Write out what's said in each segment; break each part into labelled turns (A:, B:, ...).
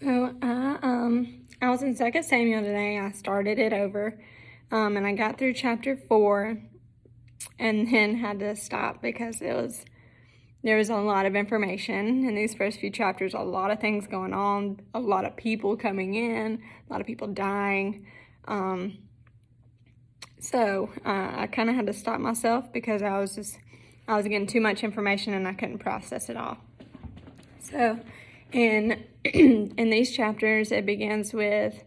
A: I was in 2 Samuel today. I started it over, and I got through chapter 4, and then had to stop because there was a lot of information in these first few chapters. A lot of things going on, a lot of people coming in, a lot of people dying. So I kind of had to stop myself because I was getting too much information and I couldn't process it all. So in these chapters, it begins with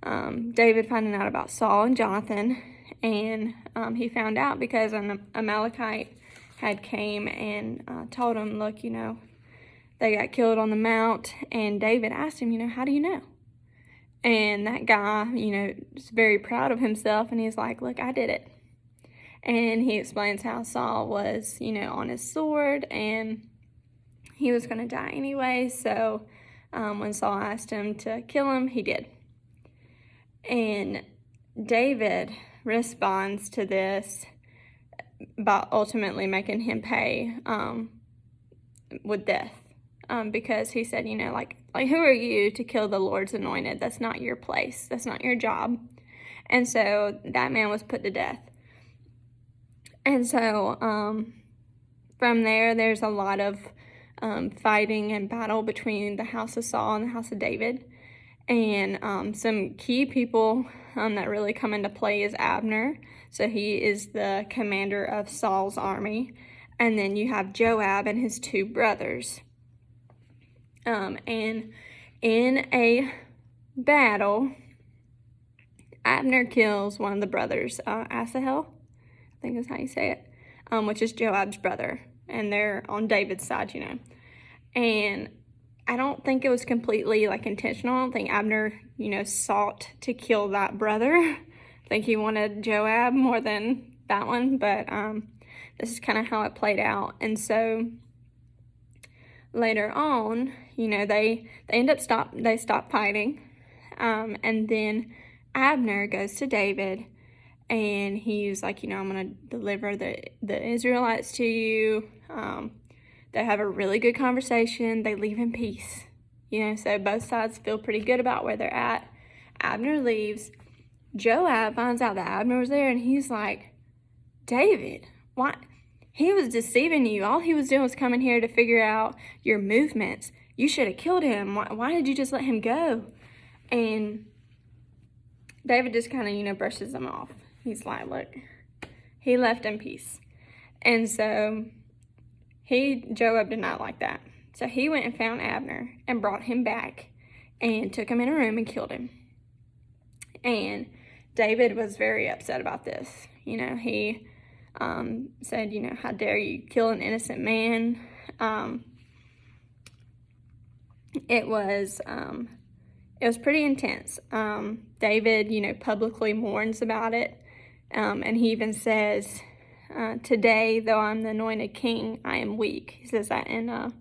A: David finding out about Saul and Jonathan, and he found out because an Amalekite had came and told him, look, they got killed on the mount, and David asked him, how do you know? And that guy, is very proud of himself, and he's like, look, I did it. And he explains how Saul was, on his sword, and he was going to die anyway, so when Saul asked him to kill him, he did. And David responds to this by ultimately making him pay with death, because he said, like who are you to kill the Lord's anointed? That's not your place. That's not your job. And so that man was put to death. And so from there's a lot of fighting and battle between the house of Saul and the house of David. And some key people that really come into play is Abner. So he is the commander of Saul's army. And then you have Joab and his 2 brothers. And in a battle, Abner kills one of the brothers, Asahel, I think is how you say it, which is Joab's brother. And they're on David's side, And I don't think it was completely intentional. I don't think Abner, sought to kill that brother. I think he wanted Joab more than that one, but this is kind of how it played out. And so later on, they stop fighting, and then Abner goes to David, and he's like, I'm gonna deliver the Israelites to you. They have a really good conversation. They leave in peace. So both sides feel pretty good about where they're at. Abner leaves. Joab finds out that Abner was there, and he's like, David, why? He was deceiving you. All he was doing was coming here to figure out your movements. You should have killed him. Why did you just let him go? And David just kind of, brushes him off. He's like, look, he left in peace. And so Joab did not like that. So he went and found Abner and brought him back and took him in a room and killed him. And David was very upset about this. He said, how dare you kill an innocent man? It was pretty intense. David, publicly mourns about it. And he even says, today, though I'm the anointed king, I am weak. He says that in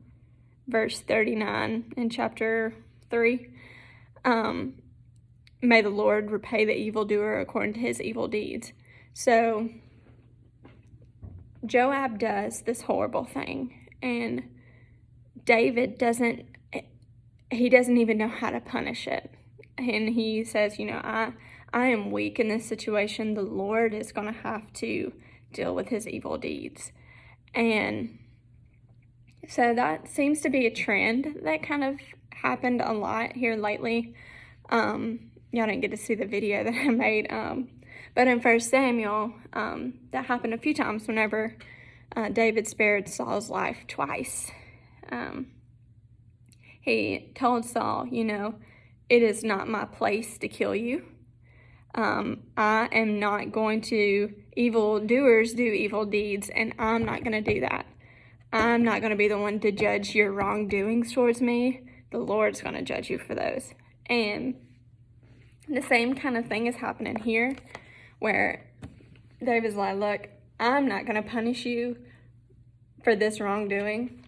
A: verse 39 in chapter 3. May the Lord repay the evildoer according to his evil deeds. So Joab does this horrible thing, and David doesn't even know how to punish it. And he says, I am weak in this situation. The Lord is going to have to deal with his evil deeds. And so that seems to be a trend that kind of happened a lot here lately. Y'all didn't get to see the video that I made, but in 1 Samuel, that happened a few times whenever David spared Saul's life twice. He told Saul, it is not my place to kill you. I am not going to, evildoers do evil deeds, and I'm not going to do that. I'm not going to be the one to judge your wrongdoings towards me. The Lord's going to judge you for those. And the same kind of thing is happening here, where David's like, look, I'm not going to punish you for this wrongdoing,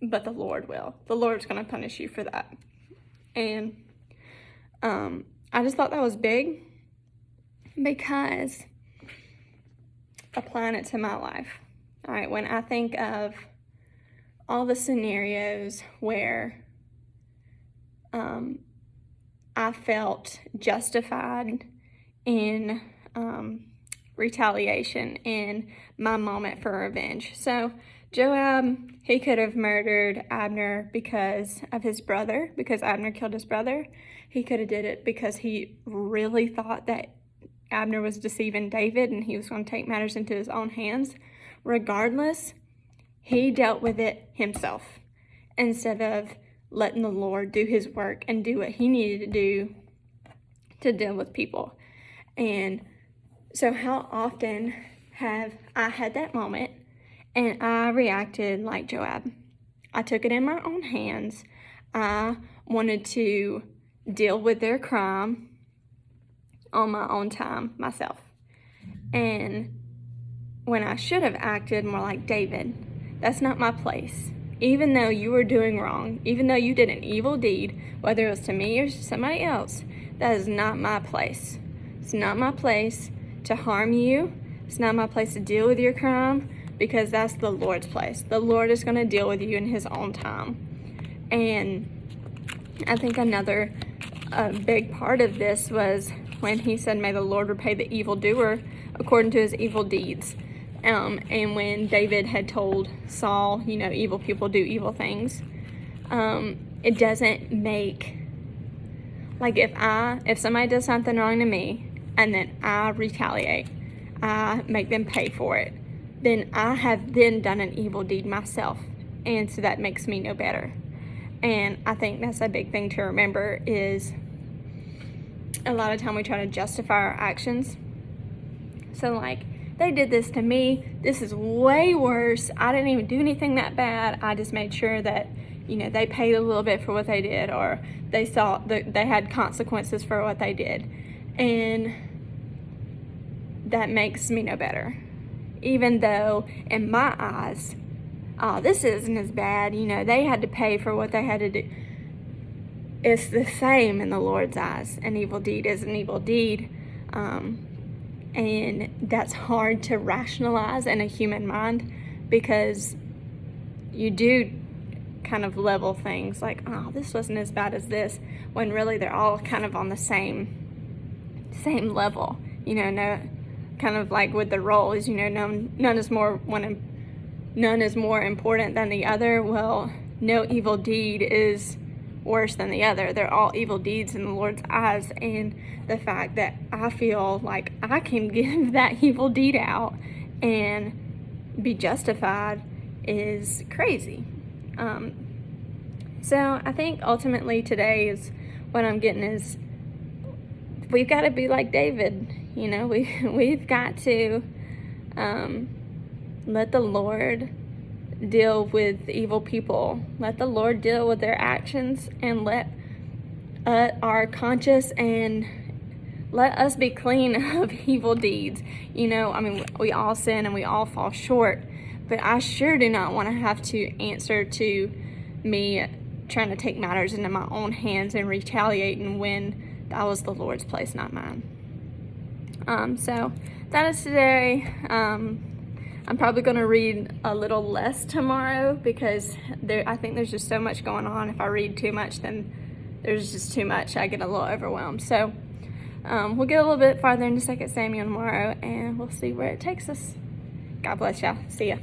A: but the Lord will. The Lord's going to punish you for that. And I just thought that was big, because applying it to my life. All right, when I think of all the scenarios where I felt justified in retaliation in my moment for revenge. So Joab, he could have murdered Abner because of his brother, because Abner killed his brother. He could have did it because he really thought that Abner was deceiving David and he was going to take matters into his own hands. Regardless, he dealt with it himself instead of letting the Lord do his work and do what he needed to do to deal with people. And so how often have I had that moment and I reacted like Joab? I took it in my own hands. I wanted to deal with their crime on my own time myself. And when I should have acted more like David, that's not my place. Even though you were doing wrong, even though you did an evil deed, whether it was to me or somebody else, that is not my place. It's not my place to harm you. It's not my place to deal with your crime, because that's the Lord's place. The Lord is going to deal with you in his own time. And I think another big part of this was when he said, may the Lord repay the evildoer according to his evil deeds. And when David had told Saul, evil people do evil things, it doesn't make, like if somebody does something wrong to me and then I retaliate, I make them pay for it, then I have then done an evil deed myself. And so that makes me no better. And I think that's a big thing to remember is a lot of time we try to justify our actions. So like, they did this to me. This is way worse. I didn't even do anything that bad. I just made sure that, they paid a little bit for what they did, or they saw that they had consequences for what they did. And that makes me no better. Even though in my eyes, this isn't as bad. They had to pay for what they had to do. It's the same in the Lord's eyes. An evil deed is an evil deed. And that's hard to rationalize in a human mind, because you do kind of level things like, oh, this wasn't as bad as this, when really they're all kind of on the same level. No, kind of like with the roles, none is more important than the other. Well, no evil deed is worse than the other. They're all evil deeds in the Lord's eyes, and the fact that I feel like I can give that evil deed out and be justified is crazy. So I think ultimately today is what I'm getting is we've got to be like David. We've got to let the Lord deal with evil people. Let the Lord deal with their actions, and let our conscience and let us be clean of evil deeds. We all sin and we all fall short, but I sure do not want to have to answer to me trying to take matters into my own hands and retaliating when that was the Lord's place, not mine. So that is today. I'm probably going to read a little less tomorrow, because I think there's just so much going on. If I read too much, then there's just too much. I get a little overwhelmed. So we'll get a little bit farther into 2 Samuel tomorrow, and we'll see where it takes us. God bless y'all. See ya.